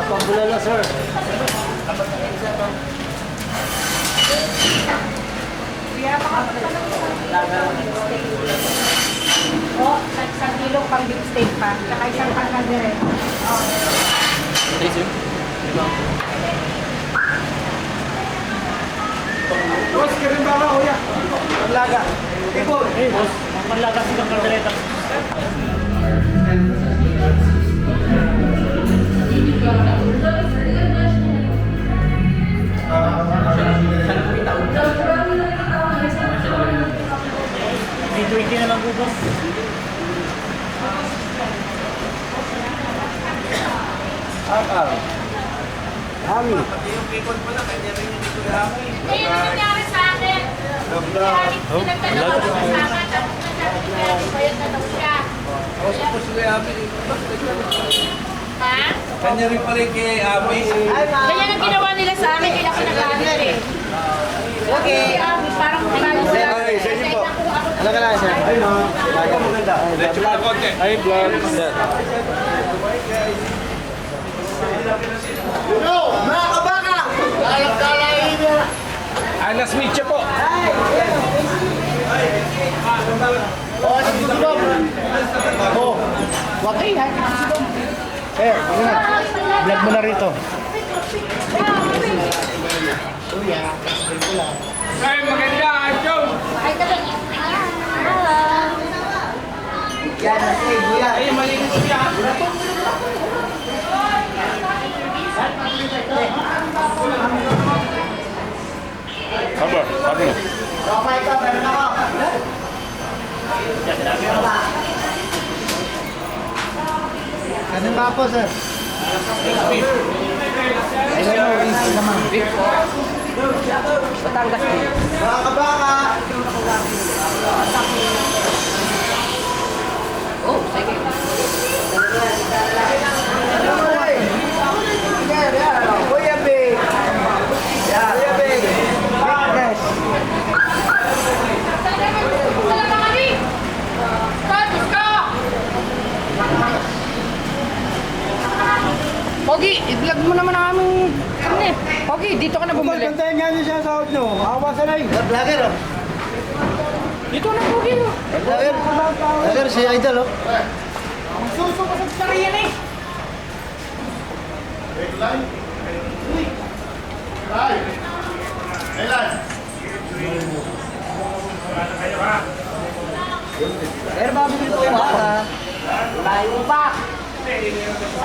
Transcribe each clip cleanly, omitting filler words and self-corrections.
Pambulala, sir. Oh, isang kilo pang beef steak pa. Tsaka isang pangkaldereta. Thank you. Boss, kirim ba ka, kuya? Panlaga. Ipon. Hey, boss. Panlaga silang kaldereta. May 20 na lang po, boss. Hami. Pati yung kikon pala, kanya rin yung dito hami. Ayun ang nangyari sa akin. Pinagtanong ko sa kasama, tapos nasabi ko kaya bayad na daw siya. Ako sa sila hami. Ha? Kanya rin pala yung kay hami. Ganyan ang ginawa nila sa akin, kaya ako nag-aamit eh. Okay. Parang malayo sila. Sa inyo po. Ano ka lang, sir? Ay, no. Maganda. Let's go na konti. Ay, vlog. Sir. Yo, mga kabaka! Kalang-kalain niya! Alas Mitya po. Oh, si Sudom! Oh, wag kayo, ha? Eh, ano na? Vlog mo na rito. Ay, maganda. Joe. Ay, talaga. Yan, kuya. Ay, malinis siya. Sabar, sabi mo. Okay ka, meron ako. Ano ba po, sir? Ayun mo, easy naman. Batangas din. Mga kabaka! Oh, sige. Kuya Big! Kuya Big! Bigness! Talaga kami! Status ka! Pogi, i-vlog mo naman ang aming karne. Pogi, dito ka na bumili. Kantayin nga niyo siya sa out nyo. Awa sa rin. Vlogger, oh. Dito na, Pogi. Vlogger. Vlogger, si Idol, oh. Susuko sa tsariyan eh. Pero mabibili po yung baka. Layo pa.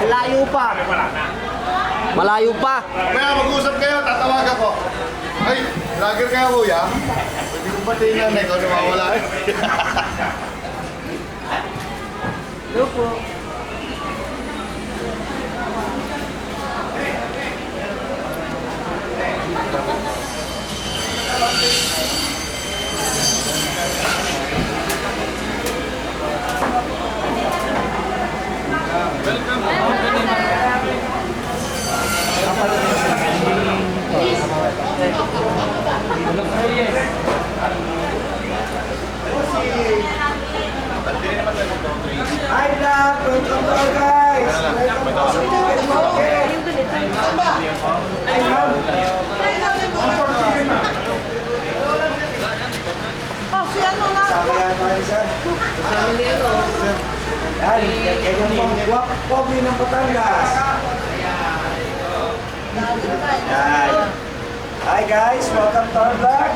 Layo pa. Malayo pa. Kaya mag-usap kayo, tatawag ako. Ay, vlogger kaya kuya? Pwede ko pati na ikaw nawawala eh. Hello po. Hi vlog! Welcome to all guys! Oh, si ano nga? Kaya tayo sir. Yan, kaya pong Pogi ng Batangas. Yan. Hi guys, welcome to our vlog.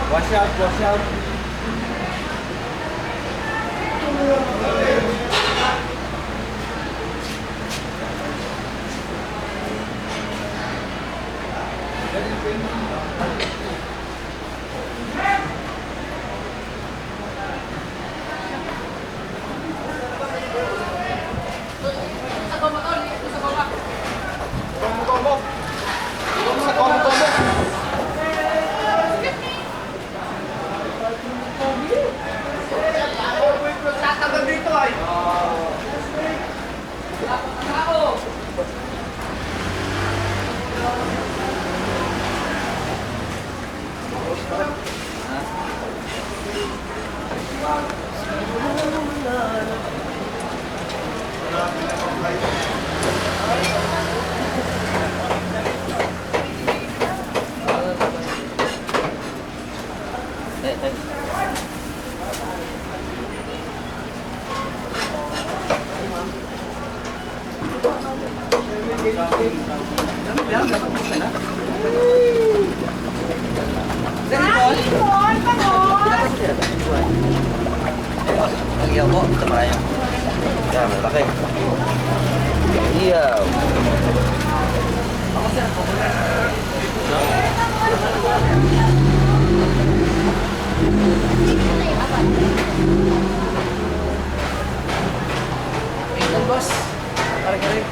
Wash out, wash out. Tatagal dito ah. Ang iyaw mo, ito tayo. Yan, malaki. Iyaw. Boss. Kare-kare.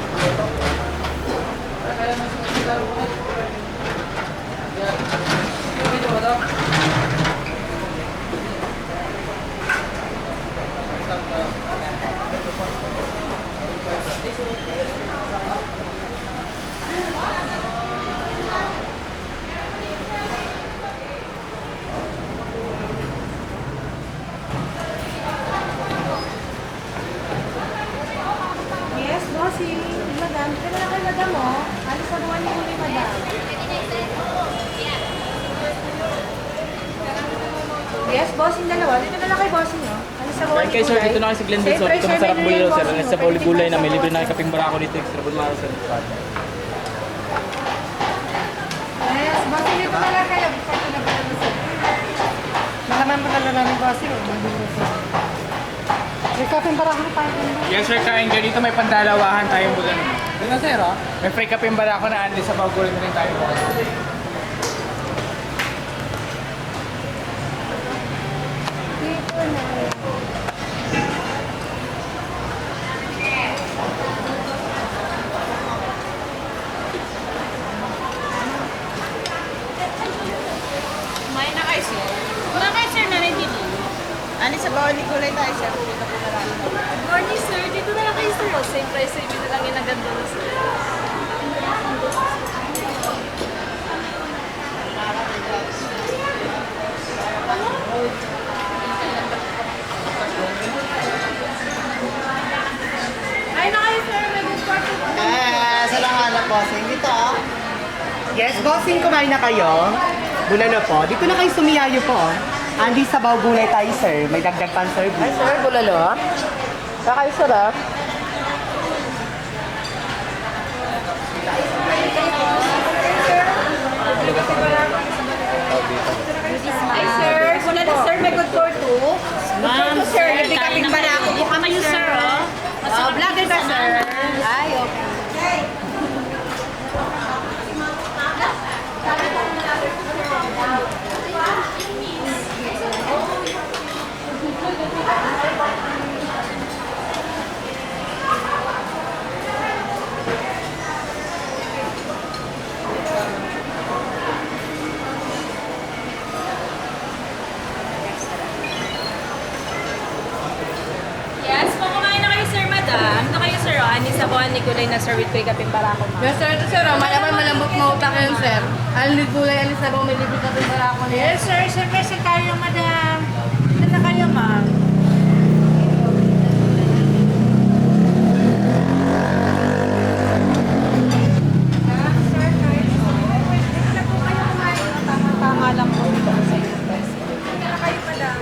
Yes, bossing. Madam, kailan na kayo, madam, oh? Alis sa buwan niyo ni madam. Yes, bossing dalawa. Dito na lang kay bossing, oh. Alis sa buwan Kay sir, dito na kayo sa Glendale, sir. Dito masarap bulalo, sir. Alis sa Pauli Gulay na may libre na kaping barako dito. Extra bulalo, sir. Yes, bossing, dito na lang kayo. Pagka na ba na sir? Malaman pa talaga namin bossing. May kapeng barako tayo. Yes sir, kain kayo dito. May pandalawahan tayong bulan. Doon na sir, oh. May free kape yung barako na anli sa bagulan na rin tayo. Kumain na kayo, sir. Kumain kayo, sir, na rin dito. Alis sa bawal ni Kulay tayo, sir. Dito po na lang. Good morning, sir. Dito na lang kayo, sir. Oh, same price, same na lang yung naganda na, sir. Ay na kayo, sir. May good party po. Sa lang anak bossing. Dito ah. Yes, bossing, kumain na kayo. Bulalo po. Dito na kayo sumiyayo po. Andi sa gulay tayo, sir. May dagdag pan service. Ay, sir, bulalo. Kakayo sarap. Ay, sir. Wala na, sir. May good for two. Ma'am, Sir, hindi kaping barako po kami, sir. Oh, vlogger ba, sir? Ay, okay. Yes, po kumain na kayo, sir, madam. Ito kayo, sir. Oh. Ani sa buwan ni Kulay na sir with Kuya Kaping Barako, ma'am. Yes, sir. Ito, sir. Malaman malambot na utak yun, sir. Alis Kulay, alis sa bawal, may libre kapeng barako niya. Yes, sir. Siyempre, sir kayo, madam. Ito na kayo, ma'am. Tama lang po ito sa inyo. Ito na kayo, madam.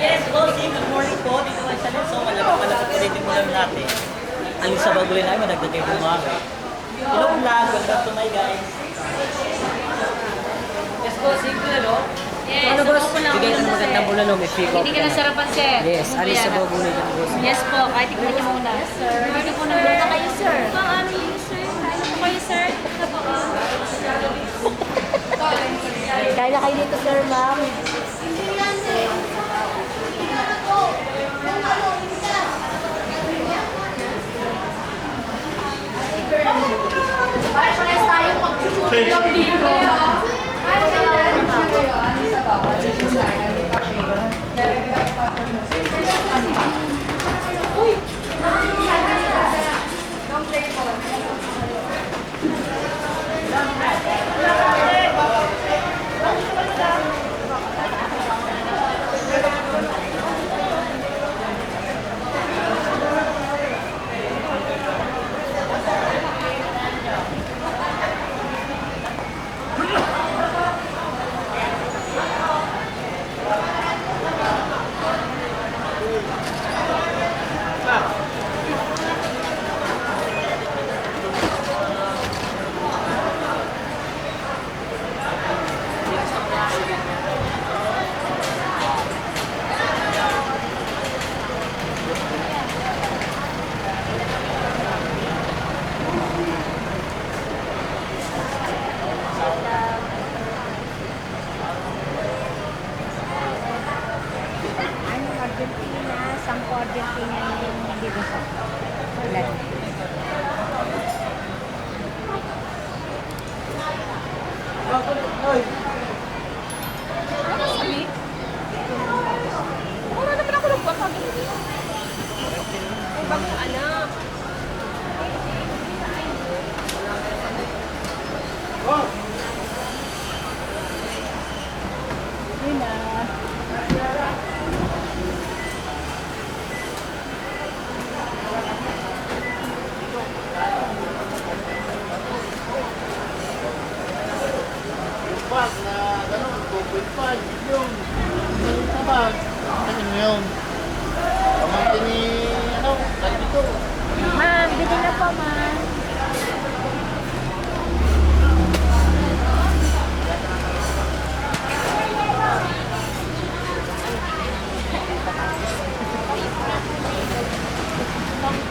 Yes, bossing. Good morning po. Dito kayo sa Lenso. Malapit ulitin mo lang natin. Ang sa bagulay namin, madagdag kayo bumaga. Hello vlog. Welcome to my guys. Yes, bossing. Bulalo. Yes, ano, boss? Bigay ka ng magandang bulalo. May pick up. Hindi ka nasarapan, sir. Yes, alis sa bagulay ka bossing. Yes po, kahit tignan niyo muna. Yes, sir. Hindi po nagluto kayo, sir. Ano yun, sir? Ano po kayo, sir? Ano po ka? Kaya kayo dito, sir, ma'am. Parehas tayo pag-shoot dito. Wala naman ako ng baka. May bagong anak. Bag na gano'n, 2.5 million. Maliit na bag. Ano yun? Pamangkin ni, ano, kahit ito. Ma'am, bili na po, ma'am.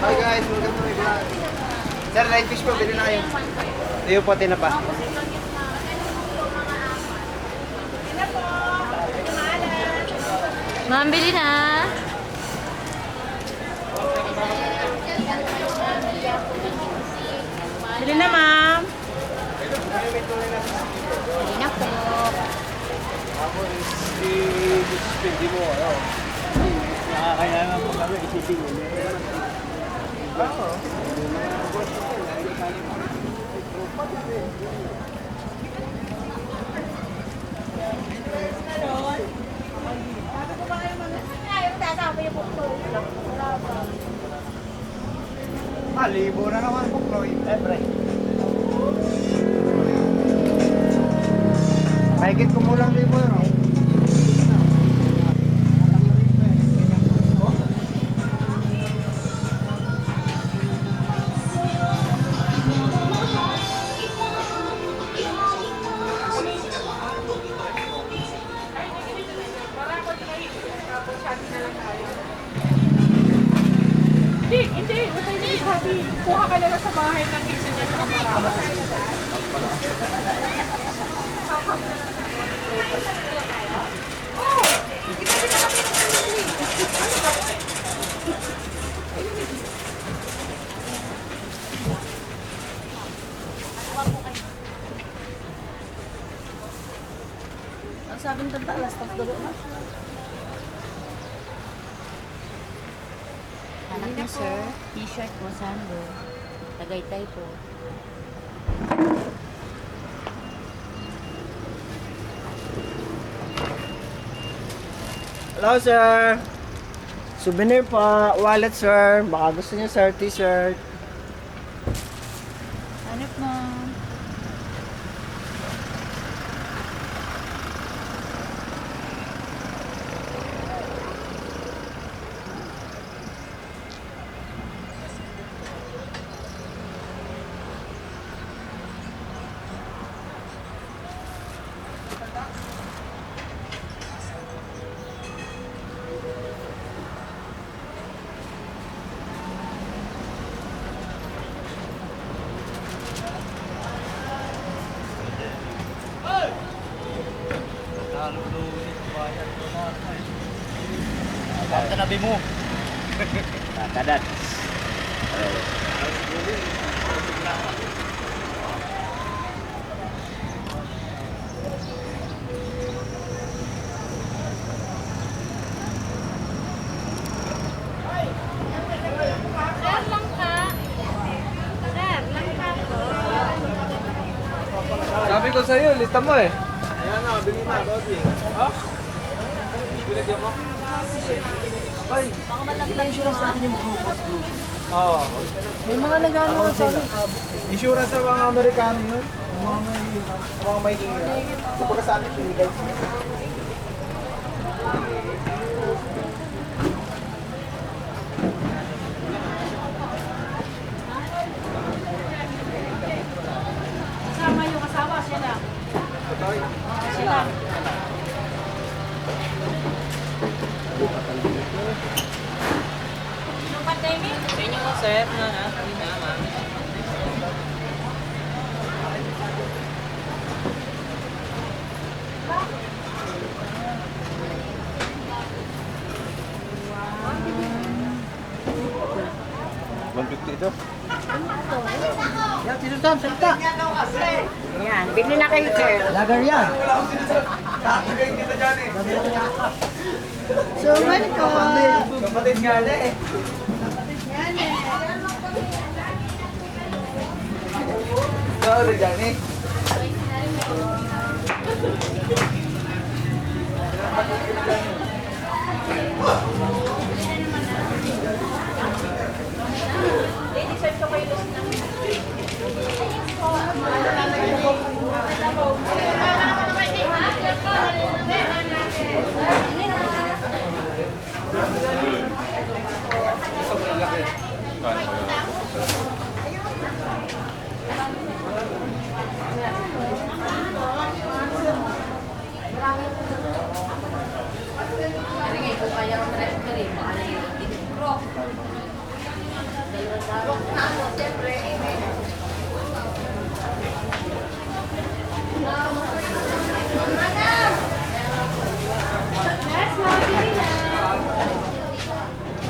Hi guys, welcome to my vlog. Sir, live fish po, bili na kayo. Tuyo po, tinapa. Ma'am, bili na. Bili na, ma'am. Bili na po. Nakakailangan po kami isipin yun. Libo na naman po, Chloe. Mahigit ko mo lang libo, no? Hindi. Sabi, kuha ka na lang sa bahay ng kitchen at kamarama. Ang sabi ng tanda, alas 3 dulo na. Anak niyo, sir. T-shirt po, sando. Tagaytay po. Hello, sir. Souvenir po. Wallet, sir. Baka gusto niyo, sir, t-shirt. Hanap mo. Tanabi mo. Kadat. Sabi ko sa'yo, lista mo eh. Ayan na, bili na, bossing. Oo. May mga nag-ano sa insurance sa mga Amerikano yun. Mga may kumbaga sa atin pinigay. Kasama yung asawa, siya lang. Siya lang. Yung pandemic? Sa inyo mo, sir. Sabi na, ma'am. Yan, sino Tom? Salita! Yan. Bili na kayo, sir. Lager yan. Suman ko. Kapatid nga na eh. Yan eh. Ikaw na dyan eh.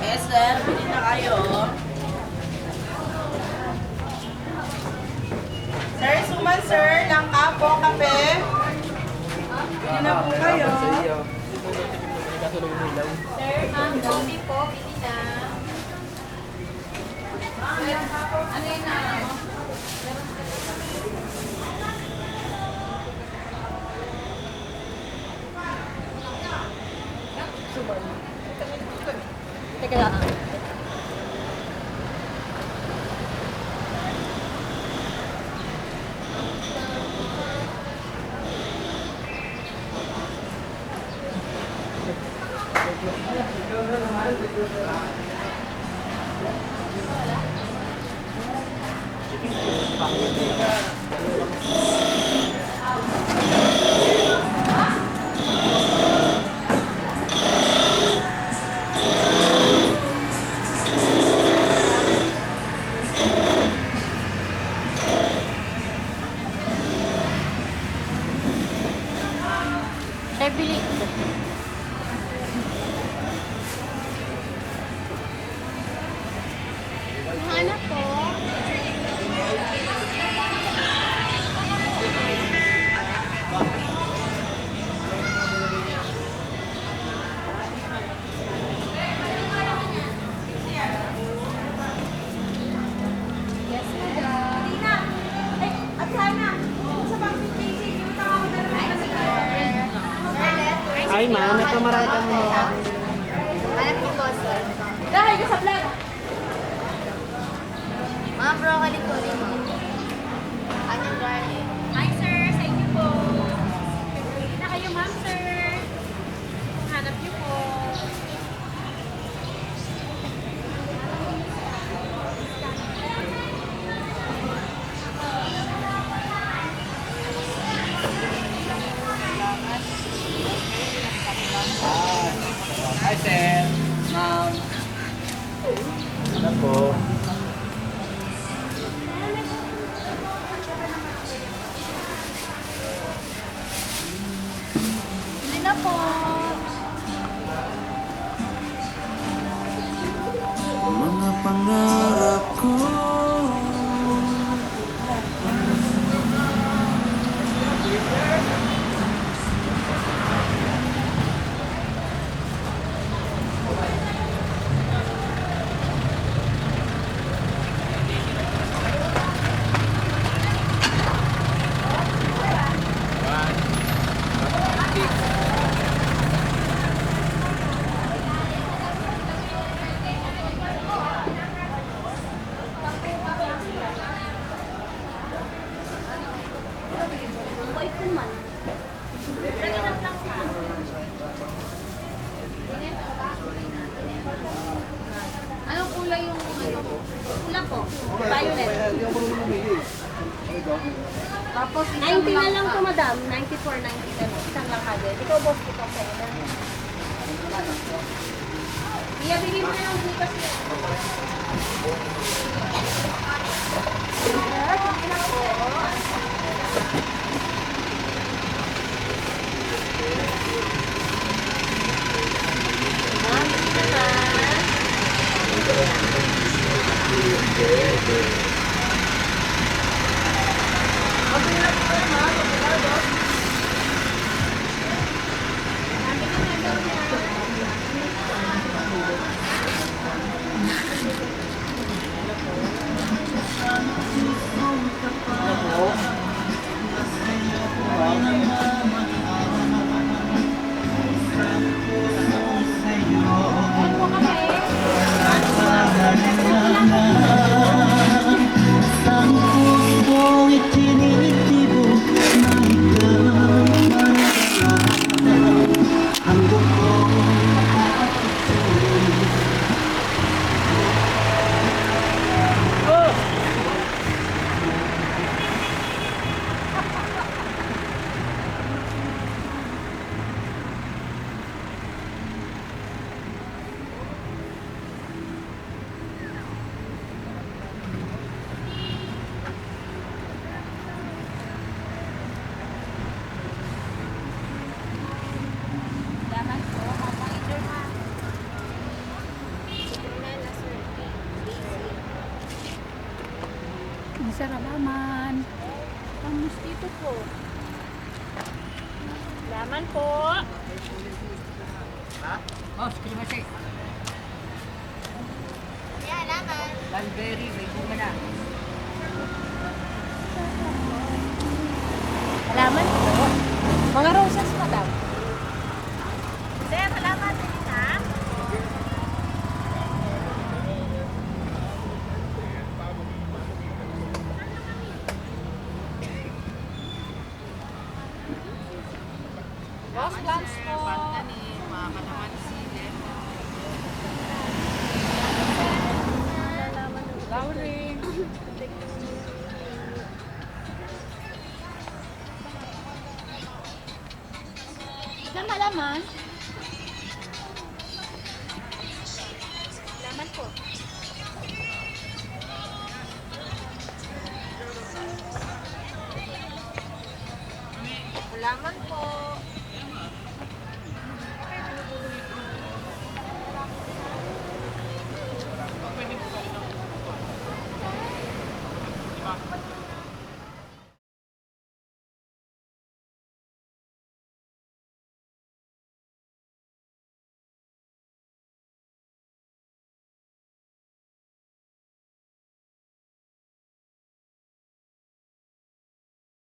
Yes, sir. Bili na kayo. Sir, suman sir. Langka po, kape. Bili na po kayo. Sir, coffee po, bili na. Ano yun na? Teka lang. Sir, bili. Ano po? Yes, madam. Tina! Ay, at sana! Sa pang-PPC, yung tawag na naman si Ay ma'am, may kamarada mo. Alam ko po, sir. Dahil ka sa vlog! Mga broccoli po rin mo. Onion garlic. Hi, sir. Sa inyo po. Bili na kayo, ma'am, sir. Hanap niyo po. Hi, sir. Ma'am. Ano po? Bili na po. Mga pangarap ko. Anong kulay yung ano? Pula po. Violet. Tapos 90 na lang to, madam. 94, 90 na lang. Isang lang kagad. Ikaw, boss, ikaw sa ina. Iya, bigay mo na lang bukas yan. Okay na po, ma'am. mosquito po. Laman po. Oh, sige mo siya. Yan, laman. Mulberry, may bunga na. Laman po. Mga roses, madam. Sir, salamat din ha. Boss, plants po. Flowering. Saan malaman? Laman po. Laman